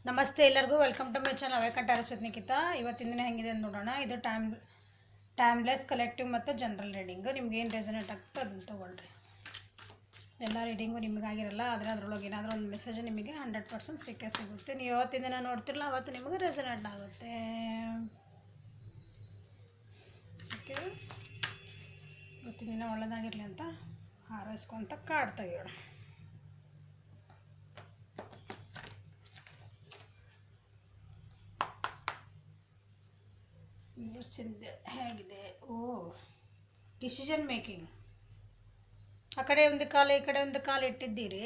ನಮಸ್ತೆ ಎಲ್ಲರಿಗೂ welcome to my channel ಅವೇಕಂಠ ಅರಸ್ವತ್ ನಿಖಿತಾ. ಇವತ್ತಿನ ದಿನ ಹೆಂಗಿದೆ ಅಂತ ನೋಡೋಣ. ಇದು ಟೈಮ್ಲೆಸ್ ಕಲೆಕ್ಟಿವ್ ಮತ್ತು ಜನರಲ್ ರೀಡಿಂಗು. ನಿಮ್ಗೆ ಏನು ರೆಸನೇಟ್ ಆಗ್ತದೆ ಅದನ್ನು ತೊಗೊಳ್ರಿ. ಎಲ್ಲ ರೀಡಿಂಗು ನಿಮಗಾಗಿರಲ್ಲ, ಆದರೆ ಅದರೊಳಗೆ ಏನಾದರೂ ಒಂದು ಮೆಸೇಜ್ ನಿಮಗೆ 100% ಸಿಗುತ್ತೆ. ನೀವು ಯಾವತ್ತಿನ ದಿನ ನೋಡ್ತಿರಲ್ಲ ಅವತ್ತು ನಿಮಗೆ ರೆಸನೇಟ್ ಆಗುತ್ತೆ. ಓಕೆ, ಇವತ್ತಿನ ದಿನ ಒಳ್ಳೆಯದಾಗಿರಲಿ ಅಂತ ಹಾರೈಸ್ಕೊಂತ ಕಾರ್ಡ್ ತೆಗಿಯೋಣ. ಹೇಗಿದೆ? Decision making. ಆ ಕಡೆ ಒಂದು ಕಾಲು ಈ ಕಡೆ ಒಂದು ಕಾಲು ಇಟ್ಟಿದ್ದೀರಿ,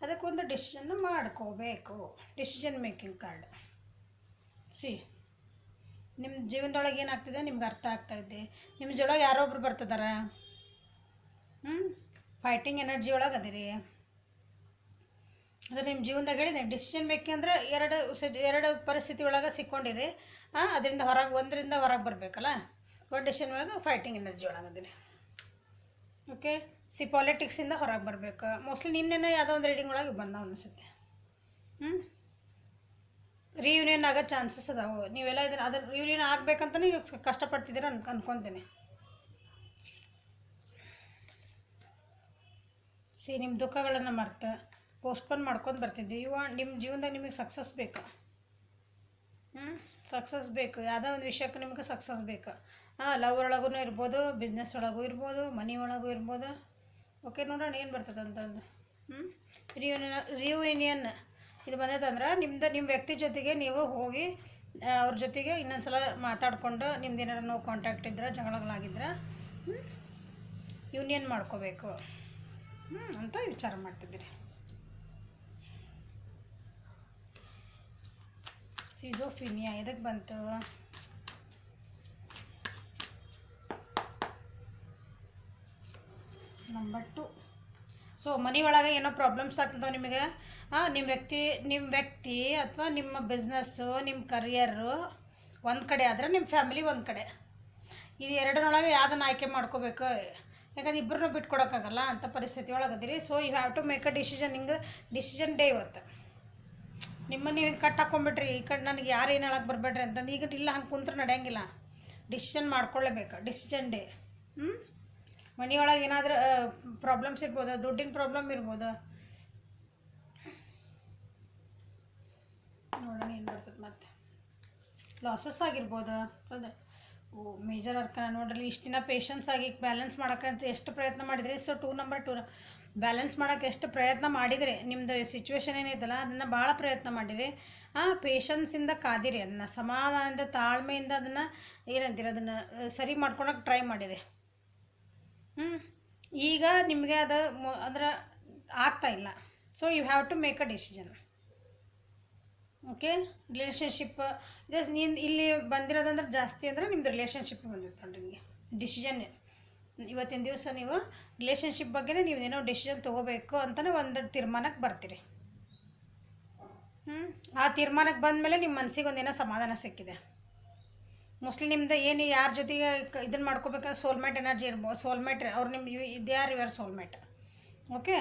ಅದಕ್ಕೊಂದು ಡಿಸಿಷನ್ನ ಮಾಡ್ಕೋಬೇಕು. Decision making card. ನಿಮ್ಮ ಜೀವನದೊಳಗೆ ಏನಾಗ್ತಿದೆ ನಿಮ್ಗೆ ಅರ್ಥ ಆಗ್ತಾಯಿದೆ. ನಿಮ್ಮ ಜೊಳಗೆ ಯಾರೊಬ್ರು ಬರ್ತಿದಾರ, ಫೈಟಿಂಗ್ ಎನರ್ಜಿ ಒಳಗೆ ಅದಿರಿ. ಅದು ನಿಮ್ಮ ಜೀವನದಾಗ ಹೇಳಿದೆ. ಡಿಸಿಷನ್ ಮೇಕಿಂಗ್ ಅಂದರೆ ಎರಡು ಪರಿಸ್ಥಿತಿ ಒಳಗೆ ಸಿಕ್ಕೊಂಡಿರಿ. ಅದರಿಂದ ಒಂದರಿಂದ ಹೊರಗೆ ಬರಬೇಕಲ್ಲ. ಒಂದು ಡಿಸಿಷನ್ ಒಳಗೆ ಫೈಟಿಂಗ್ ಎನರ್ಜಿ ಒಳಗದಿರಿ. ಓಕೆ, ಪಾಲಿಟಿಕ್ಸಿಂದ ಹೊರಗೆ ಬರಬೇಕು. ಮೋಸ್ಟ್ಲಿ ನಿನ್ನೆ ಯಾವುದೋ ಒಂದು ರೀಡಿಂಗ್ ಒಳಗೆ ಬಂದಾವ ಅನಿಸುತ್ತೆ. ರಿಯೂನಿಯನ್ ಆಗೋ ಚಾನ್ಸಸ್ ಅದಾವೆ. ನೀವೆಲ್ಲ ಅದನ್ನು ರಿಯೂನಿಯನ್ ಆಗಬೇಕಂತ ನೀವು ಕಷ್ಟಪಡ್ತಿದ್ದೀರ ಅನ್ಕೊತೀನಿ. ನಿಮ್ಮ ದುಃಖಗಳನ್ನು ಮರ್ತು ಪೋಸ್ಟ್ಪೋನ್ ಮಾಡ್ಕೊಂಡು ಬರ್ತಿದ್ದೆ. ನಿಮ್ಮ ಜೀವನದಾಗ ನಿಮಗೆ ಸಕ್ಸಸ್ ಬೇಕು. ಸಕ್ಸಸ್ ಬೇಕು. ಯಾವುದೋ ಒಂದು ವಿಷಯಕ್ಕೆ ನಿಮಗೆ ಸಕ್ಸಸ್ ಬೇಕು. ಲವ್ ಒಳಗೂ ಇರ್ಬೋದು, ಬಿಸ್ನೆಸ್ ಒಳಗೂ ಇರ್ಬೋದು, ಮನಿ ಒಳಗೂ ಇರ್ಬೋದು. ಓಕೆ, ನೋಡೋಣ ಏನು ಬರ್ತದೆ ಅಂತಂದು. ರಿಯೂನಿಯನ್ ಇದು ಬಂದೈತಂದ್ರೆ ನಿಮ್ಮ ವ್ಯಕ್ತಿ ಜೊತೆಗೆ ನೀವು ಹೋಗಿ ಅವ್ರ ಜೊತೆಗೆ ಇನ್ನೊಂದು ಸಲ ಮಾತಾಡಿಕೊಂಡು ನಿಮ್ದು ಏನಾರು ನೋ ಕಾಂಟ್ಯಾಕ್ಟ್ ಇದ್ರೆ, ಜಗಳಗಳಾಗಿದ್ರೆ ಯೂನಿಯನ್ ಮಾಡ್ಕೋಬೇಕು ಅಂತ ವಿಚಾರ ಮಾಡ್ತಿದ್ದೀರಿ. ಸಿಜೋಫಿನಿಯಾ ಎದಕ್ಕೆ ಬಂತು? ನಂಬರ್ 2. ಮನೆ ಒಳಗೆ ಏನೋ ಪ್ರಾಬ್ಲಮ್ಸ್ ಆಗ್ತದೋ ನಿಮಗೆ. ನಿಮ್ಮ ವ್ಯಕ್ತಿ ಅಥವಾ ನಿಮ್ಮ ಬಿಸ್ನೆಸ್ಸು, ನಿಮ್ಮ ಕರಿಯರು ಒಂದು ಕಡೆ ಆದರೆ ನಿಮ್ಮ ಫ್ಯಾಮಿಲಿ ಒಂದು ಕಡೆ. ಇದು ಎರಡರೊಳಗೆ ಯಾವುದನ್ನು ಆಯ್ಕೆ ಮಾಡ್ಕೋಬೇಕು. ಯಾಕಂದ್ರೆ ಇಬ್ಬರನ್ನೂ ಬಿಟ್ಕೊಡೋಕ್ಕಾಗಲ್ಲ ಅಂಥ ಪರಿಸ್ಥಿತಿ ಒಳಗದಿರಿ. You have to make a decision. ಹಿಂಗೆ ಡಿಸಿಷನ್ ಡೇ ಇವತ್ತು. ನಿಮ್ಮನ್ನು ನೀವು ಕಟ್ ಹಾಕ್ಕೊಂಬಿಟ್ರಿ, ಈ ಕಡೆ ನನಗೆ ಯಾರು ಏನು ಹೇಳಕ್ಕೆ ಬರಬೇಡ್ರಿ ಅಂತಂದು. ಈಗ ಇಲ್ಲ, ಹಂಗೆ ಕುಂತ್ರೆ ನಡೆಯಂಗಿಲ್ಲ. ಡಿಸಿಷನ್ ಮಾಡ್ಕೊಳ್ಳೇಬೇಕು. Decision day. ಮನೆಯೊಳಗೆ ಏನಾದರೂ ಪ್ರಾಬ್ಲಮ್ಸ್ ಇರ್ಬೋದು, ದುಡ್ಡಿನ ಪ್ರಾಬ್ಲಮ್ ಇರ್ಬೋದು. ನೋಡೋಣ ಏನು ಬರ್ತದೆ. ಮತ್ತೆ ಲಾಸಸ್ ಆಗಿರ್ಬೋದು. ಹೌದಾ? ಮೇಜರ್ ಅರ್ಕನ ನೋಡ್ರಿ. ಇಷ್ಟು ದಿನ ಪೇಷನ್ಸ್ ಆಗಿ ಬ್ಯಾಲೆನ್ಸ್ ಮಾಡೋಕ್ಕಂತ ಎಷ್ಟು ಪ್ರಯತ್ನ ಮಾಡಿದ್ರಿ. 2 ನಂಬರ್ 2 ಬ್ಯಾಲೆನ್ಸ್ ಮಾಡೋಕ್ಕೆ ಎಷ್ಟು ಪ್ರಯತ್ನ ಮಾಡಿದ್ರಿ. ನಿಮ್ಮದು ಸಿಚುವೇಶನ್ ಏನೈತಲ್ಲ ಅದನ್ನು ಭಾಳ ಪ್ರಯತ್ನ ಮಾಡಿರಿ. ಪೇಷನ್ಸಿಂದ ಕಾದಿರಿ. ಅದನ್ನು ಸಮಾಧಾನದಿಂದ ತಾಳ್ಮೆಯಿಂದ ಅದನ್ನು ಏನಂತೀರಿ ಅದನ್ನು ಸರಿ ಮಾಡ್ಕೊಳಕ್ಕೆ ಟ್ರೈ ಮಾಡಿರಿ. ಈಗ ನಿಮಗೆ ಅದರ ಆಗ್ತಾಯಿಲ್ಲ. You have to make a decision. Okay, relationship ಇದೆ. ಇಲ್ಲಿ ಬಂದಿರೋದಂದ್ರೆ ಜಾಸ್ತಿ ಅಂದರೆ ನಿಮ್ಮದು ರಿಲೇಷನ್ಶಿಪ್ ಬಂದಿರ್ತಾನೆ ನಿಮಗೆ ಡಿಸಿಷನ್. ಇವತ್ತಿನ ದಿವಸ ನೀವು ರಿಲೇಷನ್ಶಿಪ್ ಬಗ್ಗೆನೇ ನೀವು ಏನೋ ಡಿಸಿಷನ್ ತೊಗೋಬೇಕು ಅಂತಲೇ ಒಂದು ತೀರ್ಮಾನಕ್ಕೆ ಬರ್ತೀರಿ. ಆ ತೀರ್ಮಾನಕ್ಕೆ ಬಂದಮೇಲೆ ನಿಮ್ಮ ಮನಸ್ಸಿಗೆ ಒಂದೇನೋ ಸಮಾಧಾನ ಸಿಕ್ಕಿದೆ. ಮೋಸ್ಟ್ಲಿ ನಿಮ್ದು ಏನು ಯಾರ ಜೊತೆಗೆ ಇದನ್ನು ಮಾಡ್ಕೋಬೇಕಾದ್ರೆ ಸೋಲ್ಮೇಟ್ ಎನರ್ಜಿ ಇರ್ಬೋದು. ಸೋಲ್ಮೇಟ್ ಅವ್ರು ಇದು ಯಾರು ಯುವರ್ ಸೋಲ್ಮೇಟ್. ಓಕೆ,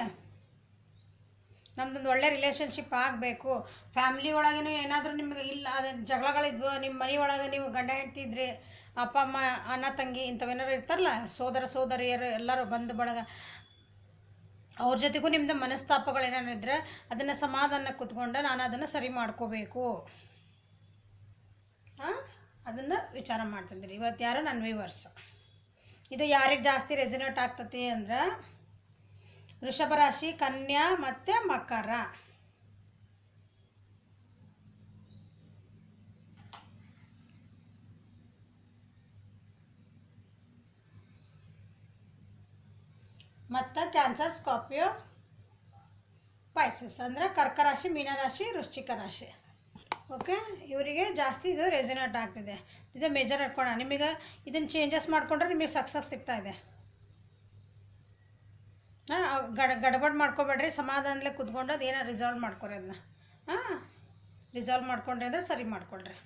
ನಮ್ದೊಂದು ಒಳ್ಳೆ ರಿಲೇಷನ್ಶಿಪ್ ಆಗಬೇಕು. ಫ್ಯಾಮ್ಲಿ ಒಳಗೇನು ಏನಾದರೂ ನಿಮಗೆ ಇಲ್ಲ ಅದು ಜಗಳಗಳಿದ್ವು, ನಿಮ್ಮ ಮನೆ ಒಳಗೆ ನೀವು ಗಂಡ ಹೆಂಡ್ತಿದ್ರಿ, ಅಪ್ಪ ಅಮ್ಮ, ಅಣ್ಣ ತಂಗಿ ಇಂಥವೇನಾರು ಇರ್ತಾರಲ್ಲ, ಸೋದರ ಸೋದರಿಯರು ಎಲ್ಲರೂ ಬಂದು ಬಳಗ, ಅವ್ರ ಜೊತೆಗೂ ನಿಮ್ಮದು ಮನಸ್ತಾಪಗಳು ಏನಾರು ಇದ್ದರೆ ಅದನ್ನು ಸಮಾಧಾನ ಕೂತ್ಕೊಂಡು ನಾನು ಅದನ್ನು ಸರಿ ಮಾಡ್ಕೋಬೇಕು ಅದನ್ನು ವಿಚಾರ ಮಾಡ್ತಿದ್ದೀರಿ. ಇವತ್ತು ಯಾರು ನನ್ನ ವ್ಯೂವರ್ಸ್. ಇದು ಯಾರಿಗೆ ಜಾಸ್ತಿ ರೆಸನೇಟ್ ಆಗ್ತತಿ ಅಂದ್ರೆ ವೃಷಭ ರಾಶಿ, ಕನ್ಯಾ ಮತ್ತು ಮಕರ. ಮತ್ತು ಕ್ಯಾನ್ಸರ್, ಸ್ಕಾರ್ಪಿಯೋ, ಪೈಸಸ್ ಅಂದರೆ ಕರ್ಕ ರಾಶಿ, ಮೀನರಾಶಿ, ವೃಶ್ಚಿಕ ರಾಶಿ. ಓಕೆ, ಇವರಿಗೆ ಜಾಸ್ತಿ ಇದು ರೆಸನೇಟ್ ಆಗ್ತಿದೆ. ಇದು ಮೇಜರ್ ಇಟ್ಕೊಳ್ಳೋಣ. ನಿಮಗೆ ಇದನ್ನು ಚೇಂಜಸ್ ಮಾಡಿಕೊಂಡ್ರೆ ನಿಮಗೆ ಸಕ್ಸಸ್ ಸಿಗ್ತಾಯಿದೆ. ಗಡಬಡ್ ಮಾಡ್ಕೊಬೇಡ್ರಿ. ಸಮಾಧಾನದಲ್ಲೇ ಕುತ್ಕೊಂಡು ಅದೇನೋ ರಿಸಾಲ್ವ್ ಮಾಡ್ಕೊರಿ. ಅದನ್ನ ರಿಸಾಲ್ವ್ ಮಾಡ್ಕೊಂಡ್ರಿ ಅಂದರೆ ಸರಿ ಮಾಡ್ಕೊಳ್ರಿ.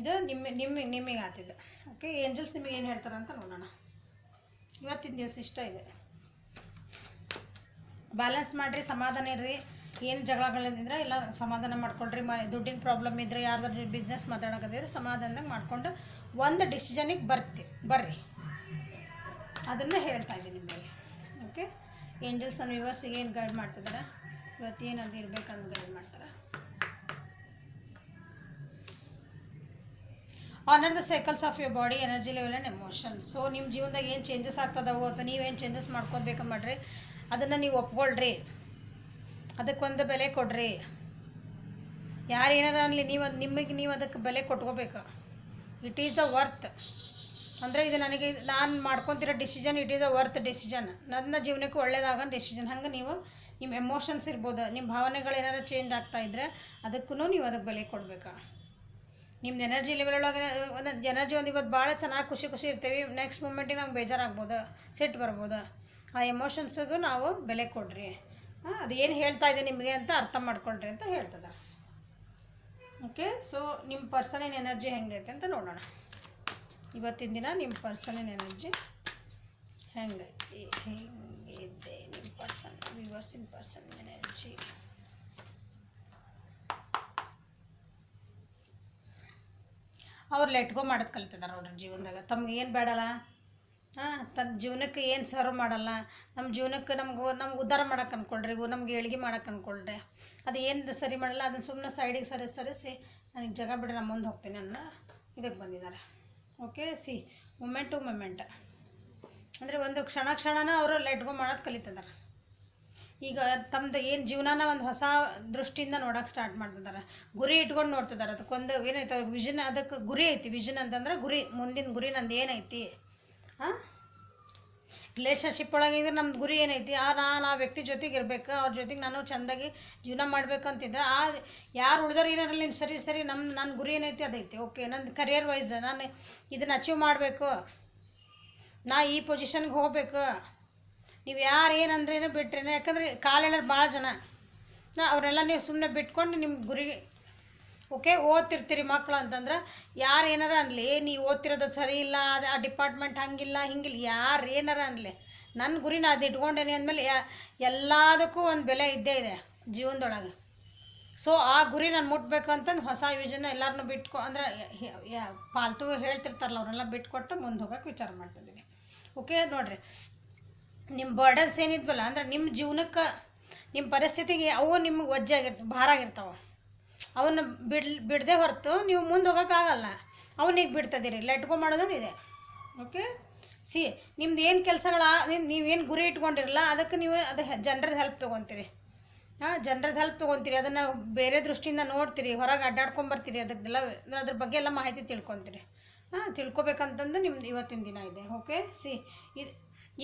ಇದು ನಿಮಗೆ ಆತಿದೆ. ಓಕೆ, ಏಂಜಲ್ಸ್ ನಿಮಗೆ ಏನು ಹೇಳ್ತಾರೆ ಅಂತ ನೋಡೋಣ. ಇವತ್ತಿನ ದಿವಸ ಇಷ್ಟ ಇದೆ. ಬ್ಯಾಲೆನ್ಸ್ ಮಾಡಿರಿ, ಸಮಾಧಾನ ಇರ್ರಿ. ಏನು ಜಗಳಗಳಿದ್ರೆ ಎಲ್ಲ ಸಮಾಧಾನ ಮಾಡ್ಕೊಳ್ರಿ. ದುಡ್ಡಿನ ಪ್ರಾಬ್ಲಮ್ ಇದ್ದರೆ ಯಾರ್ದಾದ್ರು ಬಿಸ್ನೆಸ್ ಮಾತಾಡೋಕತ್ತಿದ್ರೆ ಸಮಾಧಾನದಾಗ ಮಾಡಿಕೊಂಡು ಒಂದು ಡಿಸಿಷನಿಗೆ ಬರ್ರಿ. ಅದನ್ನು ಹೇಳ್ತಾ ಇದ್ದೀನಿ ನಿಮಗೆ. ಓಕೆ, ಏಂಜಲ್ಸ್ ಆ್ಯಂಡ್ ವ್ಯೂವರ್ಸಿಗೆ ಏನು ಗೈಡ್ ಮಾಡ್ತಿದ್ದಾರೆ, ಇವತ್ತು ಏನದು ಇರಬೇಕಂತ ಗೈಡ್ ಮಾಡ್ತಾರೆ. Honour the cycles of your body, energy level and emotions. So ನಿಮ್ಮ ಜೀವನದಾಗ ಏನು ಚೇಂಜಸ್ ಆಗ್ತದವೋ ಅಥವಾ ನೀವೇನು ಚೇಂಜಸ್ ಮಾಡ್ಕೋಬೇಕಂತ ಮಾಡ್ರಿ, ಅದನ್ನು ನೀವು ಒಪ್ಕೊಳ್ರಿ, ಅದಕ್ಕೊಂದು ಬೆಲೆ ಕೊಡ್ರಿ. ಯಾರು ಏನಾರ ಅನ್ನಲಿ ನೀವು ಅದಕ್ಕೆ ಬೆಲೆ ಕೊಟ್ಕೋಬೇಕು. ಇಟ್ ಈಸ್ ಅ ವರ್ತ್ ಅಂದರೆ ಇದು ನನಗೆ ನಾನು ಮಾಡ್ಕೊತಿರೋ decision, it is a worth decision, ನನ್ನ ಜೀವನಕ್ಕೆ ಒಳ್ಳೇದಾಗೋ ಡಿಸಿಷನ್. ಹಂಗೆ ನೀವು ನಿಮ್ಮ ಎಮೋಷನ್ಸ್ ಇರ್ಬೋದು, ನಿಮ್ಮ ಭಾವನೆಗಳು ಏನಾರು ಚೇಂಜ್ ಆಗ್ತಾಯಿದ್ರೆ ಅದಕ್ಕೂ ನೀವು ಅದಕ್ಕೆ ಬೆಲೆ ಕೊಡಬೇಕು. ನಿಮ್ದು ಎನರ್ಜಿ ಲೆವೆಲ್ ಒಳಗೆ ಒಂದು ಎನರ್ಜಿ ಒಂದು ಇವತ್ತು ಭಾಳ ಚೆನ್ನಾಗಿ ಖುಷಿ ಇರ್ತೀವಿ, ನೆಕ್ಸ್ಟ್ ಮೂಮೆಂಟಿಗೆ ನಮ್ಗೆ ಬೇಜಾರಾಗ್ಬೋದು, ಸಿಟ್ಟು ಬರ್ಬೋದು. ಆ ಎಮೋಷನ್ಸಿಗೂ ನಾವು ಬೆಲೆ ಕೊಡ್ರಿ. ಅದು ಏನು ಹೇಳ್ತಾ ಇದೆ ನಿಮಗೆ ಅಂತ ಅರ್ಥ ಮಾಡ್ಕೊಳ್ರಿ ಅಂತ ಹೇಳ್ತದೆ. ಓಕೆ, ಸೊ ನಿಮ್ಮ ಪರ್ಸನಲ್ ಎನರ್ಜಿ ಹೆಂಗೈತೆ ಅಂತ ನೋಡೋಣ. ಇವತ್ತಿನ ದಿನ ನಿಮ್ಮ ಪರ್ಸನಲ್ ಎನರ್ಜಿ ಹೆಂಗಿದೆ, ನಿಮ್ಮ ವ್ಯೂವರ್ಸಿನ ಪರ್ಸನಲ್ ಎನರ್ಜಿ. ಅವ್ರು ಲೆಟ್ಗೋ ಮಾಡೋದು ಕಲಿತಿದ್ದಾರೆ ನೋಡ್ರಿ ಜೀವನದಾಗ. ತಮ್ಗೆ ಏನು ಬೇಡಲ್ಲ, ತನ್ನ ಜೀವನಕ್ಕೆ ಏನು ಸರ್ವ್ ಮಾಡಲ್ಲ, ನಮ್ಮ ಜೀವನಕ್ಕೆ ನಮ್ಗೆ ಉದ್ಧಾರ ಮಾಡೋಕೆ ಅಂದ್ಕೊಳ್ರಿ, ನಮ್ಗೆ ಏಳಿಗೆ ಮಾಡೋಕೆ ಅಂದ್ಕೊಳ್ರಿ. ಅದು ಏನು ಸರಿ ಮಾಡಲ್ಲ ಅದನ್ನು ಸುಮ್ಮನೆ ಸೈಡಿಗೆ ಸರಿಸಿ ನನಗೆ ಜಾಗ ಬಿಡ್ರಿ, ನಾನು ಮುಂದೆ ಹೋಗ್ತೀನಿ ಅನ್ನೋ ಇದಕ್ಕೆ ಬಂದಿದ್ದಾರೆ. ಓಕೆ, ಮೂಮೆಂಟ್ ಟು ಮೂಮೆಂಟ್ ಅಂದರೆ ಒಂದು ಕ್ಷಣನ ಅವರು ಲೆಟ್ಗೋ ಮಾಡೋದು ಕಲಿತಿದ್ದಾರೆ. ಈಗ ತಮ್ಮದು ಏನು ಜೀವನನ ಒಂದು ಹೊಸ ದೃಷ್ಟಿಯಿಂದ ನೋಡೋಕೆ ಸ್ಟಾರ್ಟ್ ಮಾಡ್ತಿದ್ದಾರೆ. ಗುರಿ ಇಟ್ಕೊಂಡು ನೋಡ್ತಿದ್ದಾರೆ. ಅದಕ್ಕೊಂದು ಏನೈತೆ ವಿಷನ್, ಅದಕ್ಕೆ ಗುರಿ ಐತಿ. ವಿಷನ್ ಅಂತಂದ್ರೆ ಗುರಿ, ಮುಂದಿನ ಗುರಿ ನಂದು ಏನೈತಿ. ರಿಲೇಷನ್ಶಿಪ್ ಒಳಗಿದ್ರೆ ನಮ್ದು ಗುರಿ ಏನೈತಿ, ನಾನು ಆ ವ್ಯಕ್ತಿ ಜೊತೆಗೆ ಇರಬೇಕು, ಅವ್ರ ಜೊತೆಗೆ ನಾನು ಚೆಂದಾಗಿ ಜೀವನ ಮಾಡಬೇಕು ಅಂತಿದ್ದೆ. ಯಾರು ಉಳಿದವ್ರು ಏನಾರಲ್ಲಿ ಸರಿ ನನ್ನ ಗುರಿ ಏನೈತಿ ಅದೈತಿ. ಓಕೆ, ನನ್ನ ಕರಿಯರ್ ವೈಸ್ ನಾನು ಇದನ್ನು ಅಚೀವ್ ಮಾಡಬೇಕು, ನಾ ಈ ಪೊಸಿಷನ್ಗೆ ಹೋಗ್ಬೇಕು. ನೀವು ಯಾರು ಏನಂದ್ರೇನು ಬಿಟ್ರೇನು, ಯಾಕಂದರೆ ಕಾಲೆಲ್ಲರು ಭಾಳ ಜನ ಅವರೆಲ್ಲ ನೀವು ಸುಮ್ಮನೆ ಬಿಟ್ಕೊಂಡು ನಿಮ್ಮ ಗುರಿ. ಓಕೆ, ಓದ್ತಿರ್ತೀರಿ ಮಕ್ಕಳು ಅಂತಂದ್ರೆ ಯಾರು ಏನಾರ ಅನ್ನಲಿ, ನೀವು ಓದ್ತಿರೋದು ಸರಿ ಇಲ್ಲ, ಅದು ಆ ಡಿಪಾರ್ಟ್ಮೆಂಟ್ ಹಂಗಿಲ್ಲ ಹಿಂಗಿಲ್ಲ, ಯಾರು ಏನಾರ ಅನ್ನಲಿ, ನನ್ನ ಗುರಿನ ಅದು ಇಟ್ಕೊಂಡೇನೆ ಅಂದಮೇಲೆ ಎಲ್ಲದಕ್ಕೂ ಒಂದು ಬೆಲೆ ಇದ್ದೇ ಇದೆ ಜೀವನದೊಳಗೆ. ಸೊ ಆ ಗುರಿ ನಾನು ಮುಟ್ಬೇಕು ಅಂತಂದು ಹೊಸ ವಿಷನ್ ಎಲ್ಲರನ್ನೂ ಅಂದರೆ ಪಾಲ್ತು ಹೇಳ್ತಿರ್ತಾರಲ್ಲ ಅವರೆಲ್ಲ ಬಿಟ್ಕೊಟ್ಟು ಮುಂದೆ ಹೋಗೋಕೆ ವಿಚಾರ ಮಾಡ್ತಿದ್ದೀನಿ. ಓಕೆ, ನೋಡಿರಿ, ನಿಮ್ಮ ಬರ್ಡನ್ಸ್ ಏನಿದ್ವಲ್ಲ ಅಂದ್ರೆ ನಿಮ್ಮ ಜೀವನಕ್ಕೆ ನಿಮ್ಮ ಪರಿಸ್ಥಿತಿಗೆ ಅವು ನಿಮ್ಗೆ ಭಾರ ಆಗಿರ್ತಾವೆ. ಅವನ್ನ ಬಿಡದೆ ಹೊರತು ನೀವು ಮುಂದೆ ಹೋಗೋಕ್ಕಾಗಲ್ಲ. ಅವನಿಗೆ ಬಿಡ್ತದಿರಿ, ಲೆಟ್ಗೋ ಮಾಡೋದೊಂದು ಇದೆ. ಓಕೆ, ನಿಮ್ದು ಏನು ಕೆಲಸಗಳ ನೀವೇನು ಗುರಿ ಇಟ್ಕೊಂಡಿರಲ್ಲ ಅದಕ್ಕೆ ನೀವು ಅದು ಜನರದ ಹೆಲ್ಪ್ ತೊಗೊತೀರಿ. ಜನರದ ಹೆಲ್ಪ್ ತೊಗೊತೀರಿ, ಅದನ್ನು ಬೇರೆ ದೃಷ್ಟಿಯಿಂದ ನೋಡ್ತೀರಿ, ಹೊರಗೆ ಅಡ್ಡಾಡ್ಕೊಂಬರ್ತೀರಿ, ಅದಕ್ಕೆಲ್ಲ ಅದ್ರ ಬಗ್ಗೆ ಎಲ್ಲ ಮಾಹಿತಿ ತಿಳ್ಕೊತೀರಿ. ತಿಳ್ಕೊಬೇಕಂತಂದು ನಿಮ್ದು ಇವತ್ತಿನ ದಿನ ಇದೆ. ಓಕೆ,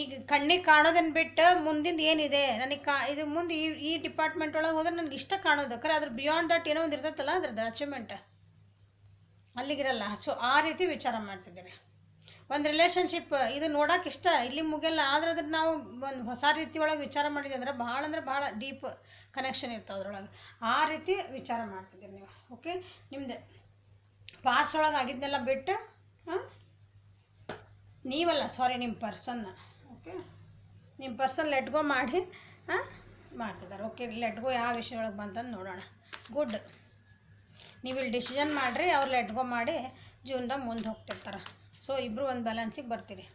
ಈಗ ಕಣ್ಣಿಗೆ ಕಾಣೋದನ್ನು ಬಿಟ್ಟು ಮುಂದಿಂದ ಏನಿದೆ ನನಗೆ ಇದು ಮುಂದೆ ಈ ಡಿಪಾರ್ಟ್ಮೆಂಟ್ ಒಳಗೆ ಹೋದ್ರೆ ನನಗೆ ಇಷ್ಟ ಕಾಣೋದು, ಖರೆ ಅದ್ರ ಬಿಯಾಂಡ್ ದಟ್ ಏನೋ ಒಂದು ಇರ್ತೈತಲ್ಲ ಅದ್ರದ್ದು ಅಚೀವ್ಮೆಂಟ್ ಅಲ್ಲಿಗಿರಲ್ಲ. ಸೊ ಆ ರೀತಿ ವಿಚಾರ ಮಾಡ್ತಿದ್ದೀರಿ. ಒಂದು ರಿಲೇಷನ್ಶಿಪ್ ಇದು ನೋಡೋಕೆ ಇಷ್ಟ ಇಲ್ಲಿ ಮುಗಿಯಲ್ಲ, ಆದರೆ ಅದ್ರ ನಾವು ಒಂದು ಹೊಸ ರೀತಿ ಒಳಗೆ ವಿಚಾರ ಮಾಡಿದೆ ಅಂದರೆ ಭಾಳ ಡೀಪ್ ಕನೆಕ್ಷನ್ ಇರ್ತಾವೆ ಅದ್ರೊಳಗೆ. ಆ ರೀತಿ ವಿಚಾರ ಮಾಡ್ತಿದ್ದೀರಿ ನೀವು. ಓಕೆ, ನಿಮ್ಮದು ಪಾಸ್ಟ್ ಒಳಗೆ ಆಗಿದ್ದನ್ನೆಲ್ಲ ಬಿಟ್ಟು ನೀವಲ್ಲ, ಸಾರಿ, ನಿಮ್ಮ ಪರ್ಸನ್ನ. ಓಕೆ, ನಿಮ್ಮ ಪರ್ಸನ್ ಲೆಟ್ಗೋ ಮಾಡಿ ಮಾಡ್ತಿದ್ದಾರೆ. ಓಕೆ, ಲೆಟ್ಗೋ ಯಾವ ವಿಷಯ ಒಳಗೆ ಬಂತಂದು ನೋಡೋಣ. ಗುಡ್, ನೀವು ಇಲ್ಲಿ ಡಿಸಿಷನ್ ಮಾಡಿರಿ, ಅವ್ರು ಲೆಟ್ಗೋ ಮಾಡಿ ಜೀವನದಾಗ ಮುಂದೆ ಹೋಗ್ತಿರ್ತಾರೆ. ಸೊ ಇಬ್ಬರು ಒಂದು ಬ್ಯಾಲೆನ್ಸಿಗೆ ಬರ್ತೀರಿ.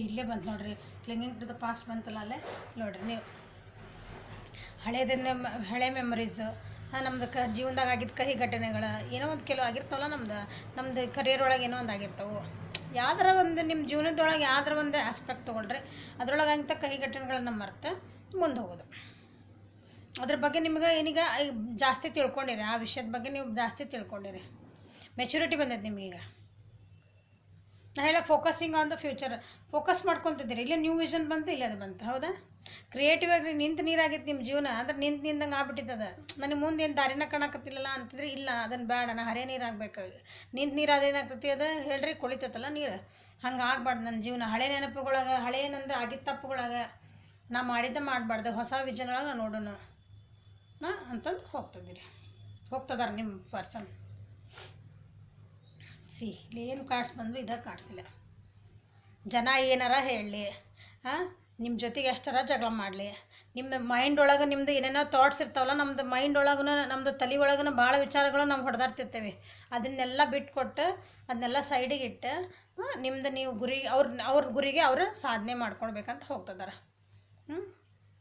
ಇಲ್ಲೇ ಬಂತು ನೋಡಿರಿ, ಕ್ಲಿಂಗಿಂಗ್ ಟು ದ ಪಾಸ್ಟ್ ಬಂತಲ್ಲ, ಅಲ್ಲೇ ನೋಡಿರಿ ನೀವು ಹಳೆ ಮೆಮರೀಸು, ನಮ್ದು ಜೀವನದಾಗ ಆಗಿದ್ದ ಕಹಿ ಘಟನೆಗಳು ಏನೋ ಒಂದು ಕೆಲವು ಆಗಿರ್ತಾವಲ್ಲ, ನಮ್ದು ಕರಿಯರ್ ಒಳಗೆ ಏನೋ ಒಂದು ಆಗಿರ್ತಾವೆ. ಯಾವ್ದಾರ ಒಂದು ನಿಮ್ಮ ಜೀವನದೊಳಗೆ ಯಾವ್ದಾರ ಒಂದು ಆಸ್ಪೆಕ್ಟ್ ತೊಗೊಳ್ರಿ, ಅದರೊಳಗೆ ಆಗಿಂತ ಕಹಿ ಘಟನೆಗಳನ್ನ ಮರೆತು ಮುಂದೆ ಹೋಗೋದು. ಅದ್ರ ಬಗ್ಗೆ ನಿಮ್ಗೆ ಏನೀಗ ಜಾಸ್ತಿ ತಿಳ್ಕೊಂಡಿರಿ, ಆ ವಿಷಯದ ಬಗ್ಗೆ ನೀವು ಜಾಸ್ತಿ ತಿಳ್ಕೊಂಡಿರಿ, ಮೆಚುರಿಟಿ ಬಂದೈತೆ ನಿಮಗೀಗ. ನಾ ಹೇಳ focusing on the future, focus ಮಾಡ್ಕೊತಿದ್ದೀರಿ. ಇಲ್ಲೇ ನ್ಯೂ ವಿಷನ್ ಬಂತು, ಇಲ್ಲೇ ಅದು ಬಂತು. ಹೌದಾ, ಕ್ರಿಯೇಟಿವ್ ಆಗಿ ನಿಂತು ನೀರಾಗಿತ್ತು ನಿಮ್ಮ ಜೀವನ, ಅಂದ್ರೆ ನಿಂದಂಗೆ ಆಗ್ಬಿಟ್ಟಿದ್ದದ. ನನಗೆ ಮುಂದೆ ಏನು ದಾರಿನ ಕಾಣಕತ್ತಿಲ್ಲಲ್ಲ ಅಂತಿದ್ರೆ, ಇಲ್ಲ ಅದನ್ನು ಬೇಡ, ನಾ ಹರೇ ನೀರು ಆಗ್ಬೇಕು. ನಿಂತು ನೀರು ಅದೇನಾಗ್ತತಿ, ಅದು ಹೇಳ್ರಿ ಕೊಳಿತೈತಲ್ಲ ನೀರು, ಹಂಗೆ ಆಗ್ಬಾರ್ದು ನನ್ನ ಜೀವನ. ಹಳೆ ನೆನಪುಗಳಾಗ, ಹಳೆ ನಂದು ಆಗಿದ್ದ ತಪ್ಪುಗಳಾಗ ನಾ ಮಾಡಿದ್ದೆ ಮಾಡಬಾರ್ದು, ಹೊಸ ವಿಷನ್ ಒಳಗೆ ನಾನು ನೋಡೋಣ ಅಂತಂದು ಹೋಗ್ತದಾರ ನಿಮ್ಮ ಪರ್ಸನ್. ಇಲ್ಲಿ ಏನು ಕಾರ್ಡ್ಸ್ ಬಂದು ಇದಾಗ ಕಾಡ್ಸಿಲ್ಲ. ಜನ ಏನಾರ ಹೇಳಲಿ, ನಿಮ್ಮ ಜೊತೆಗೆ ಎಷ್ಟರ ಜಗಳ ಮಾಡಲಿ, ನಿಮ್ಮ ಮೈಂಡ್ ಒಳಗೆ ನಿಮ್ಮದು ಏನೇನೋ ಥಾಟ್ಸ್ ಇರ್ತಾವಲ್ಲ, ನಮ್ಮದು ಮೈಂಡ್ ಒಳಗೂ ನಮ್ಮದು ತಲೆ ಒಳಗೂ ಭಾಳ ವಿಚಾರಗಳು ನಾವು ಹೊಡೆದಾಡ್ತಿರ್ತೇವೆ. ಅದನ್ನೆಲ್ಲ ಬಿಟ್ಕೊಟ್ಟು ಅದನ್ನೆಲ್ಲ ಸೈಡಿಗೆ ಇಟ್ಟು ನಿಮ್ಮದು ನೀವು ಗುರಿ ಅವ್ರ ಗುರಿಗೆ ಅವರು ಸಾಧನೆ ಮಾಡ್ಕೊಳ್ಬೇಕಂತ ಹೋಗ್ತಿದ್ದಾರೆ.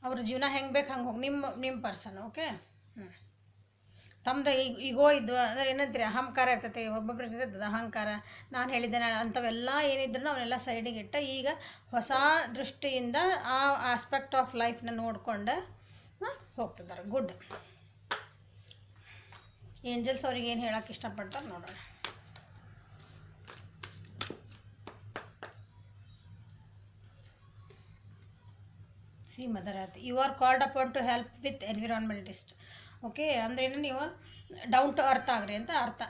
ಅವ್ರ ಜೀವನ ಹೆಂಗೆ ಬೇಕು ಹಂಗೆ ಹೋಗಿ ನಿಮ್ಮ ಪರ್ಸನ್. ಓಕೆ. ತಮ್ಮದು ಈಗೋ ಇದು ಅಂದರೆ ಏನಂತೀರಿ, ಅಹಂಕಾರ ಇರ್ತೈತೆ, ಒಬ್ಬೊಬ್ರು ಇರ್ತೈತೆ ಅಹಂಕಾರ, ನಾನು ಹೇಳಿದ್ದೇನೆ ಅಂಥವೆಲ್ಲ ಏನಿದ್ರು ಅವನ್ನೆಲ್ಲ ಸೈಡಿಗೆ ಇಟ್ಟು ಈಗ ಹೊಸ ದೃಷ್ಟಿಯಿಂದ ಆ ಆಸ್ಪೆಕ್ಟ್ ಆಫ್ ಲೈಫ್ನ ನೋಡ್ಕೊಂಡು ಹೋಗ್ತಿದ್ದಾರೆ. ಗುಡ್. ಏಂಜಲ್ಸ್ ಅವ್ರಿಗೆ ಏನು ಹೇಳೋಕೆ ಇಷ್ಟಪಡ್ತಾರೆ ನೋಡೋಣ. See mother earth, you are called upon to help with environmentalist. Okay, ಅಂದ್ರೇನು ನೀವು ಡೌನ್ ಟು ಅರ್ತ್ ಆಗ್ರಿ ಅಂತ ಅರ್ಥ.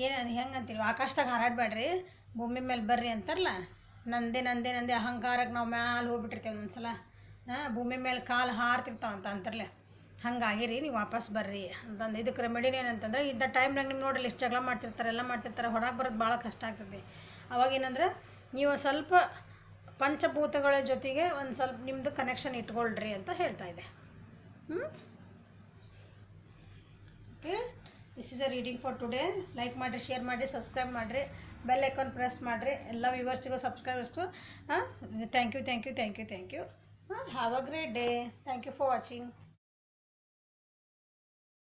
ಏನು ಹೆಂಗೆ ಅಂತೀರಿ, ಆಕಾಶದಾಗ ಹಾರಾಡಬೇಡ್ರಿ, ಭೂಮಿ ಮೇಲೆ ಬರ್ರಿ ಅಂತಾರಲ್ಲ, ನಂದೇ ನಂದೇ ನಂದೇ ಅಹಂಕಾರಕ್ಕೆ ನಾವು ಮ್ಯಾಲೆ ಹೋಗ್ಬಿಟ್ಟಿರ್ತೇವೆ ಒಂದೊಂದ್ಸಲ. ಭೂಮಿ ಮೇಲೆ ಕಾಲು ಹಾರ್ತಿರ್ತಾವಂತ ಅಂತಾರಲ್ಲ, ಹಂಗಾಗಿರಿ, ನೀವು ವಾಪಸ್ ಬರ್ರಿ ಅಂತಂದು. ಇದಕ್ಕೆ ರೆಮಿಡಿನ ಏನಂತಂದ್ರೆ, ಇದ್ದ ಟೈಮ್ನಾಗ ನಿಮ್ಮ ನೋಡಲಿ ಎಷ್ಟು ಜಗಳ ಮಾಡ್ತಿರ್ತಾರೆ, ಎಲ್ಲ ಮಾಡ್ತಿರ್ತಾರೆ, ಹೊರಗೆ ಬರೋದು ಭಾಳ ಕಷ್ಟ ಆಗ್ತದೆ. ಅವಾಗೇನಂದ್ರೆ ನೀವು ಸ್ವಲ್ಪ ಪಂಚಭೂತಗಳ ಜೊತೆಗೆ ಒಂದು ಸ್ವಲ್ಪ ನಿಮ್ಮದು ಕನೆಕ್ಷನ್ ಇಟ್ಕೊಳ್ರಿ ಅಂತ ಹೇಳ್ತಾ ಇದೆ. Okay, this is a reading for today. Like ಮಾಡಿರಿ, ಶೇರ್ ಮಾಡಿರಿ, ಸಬ್ಸ್ಕ್ರೈಬ್ ಮಾಡಿರಿ, ಬೆಲ್ ಐಕಾನ್ ಪ್ರೆಸ್ ಮಾಡಿರಿ. ಎಲ್ಲ ವ್ಯೂವರ್ಸಿಗೂ ಸಬ್ಸ್ಕ್ರೈಬರ್ಸ್ಗೂ thank you. Have a great day. Thank you for watching.